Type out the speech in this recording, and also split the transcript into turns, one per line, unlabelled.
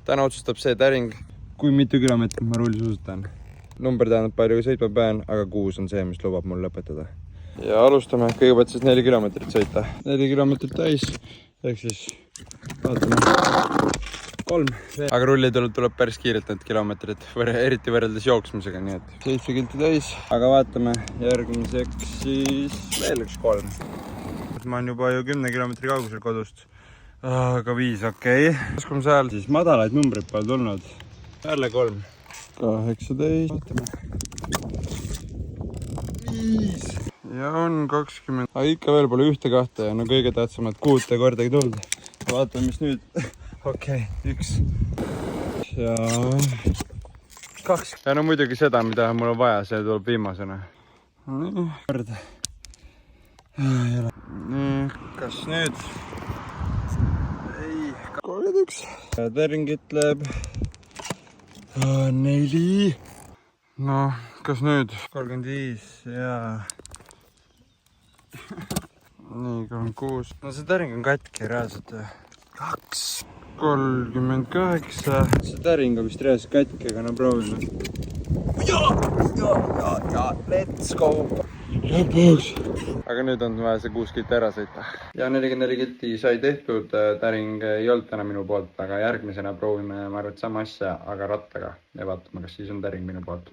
täna otsustab see täring, kui mitu kilomeetrit ma rullisuusutan. Number tähendab palju sõitma pean, aga 6 on see, mis lubab mul lõpetada. Ja alustame kõigepealt siis 4 kilomeetrit sõita. 4 kilomeetrit täis, ehk siis vaatame 3. Aga rulli tuleb päris kiirelt need kilomeetrid, eriti võrreldes jooksmisega, nii et 7 kilti täis. Aga vaatame järgmiseks siis veel üks 3. Ma olen juba ju 10 kilomeetri kaugusel kodust. Aga 5, okei. Kui ma seal siis madalaid numbreid pole tulnud. Jälle 3. 18. Vaatame. 5. Ja on 20. Aga ikka veel pole 1-2 ja no kõige tähtsamad 6 kordagi tulnud. Vaatame, mis nüüd. Okei, 1. Ja 2. Ja no muidugi seda, mida mul on vaja, see tuleb viimasena. Nii, kord. Nii, kas nüüd? Ei, 31. Täring ütleb 4. No, kas nüüd? 35 ja... Nii, 36. No see täring on katki reaalselt. 2. 38. See täring on vist reaalselt katki, aga no proovime. Ja, let's go! Lõpuks! Aga nüüd on vaja see 6 kilti ära sõita. Ja 44 kilti sai tehtud, täring ei olnud täna minu poolt, aga järgmisena proovime, ma arvan, sama asja, aga rattaga ja vaatame, kas siis on täring minu poolt.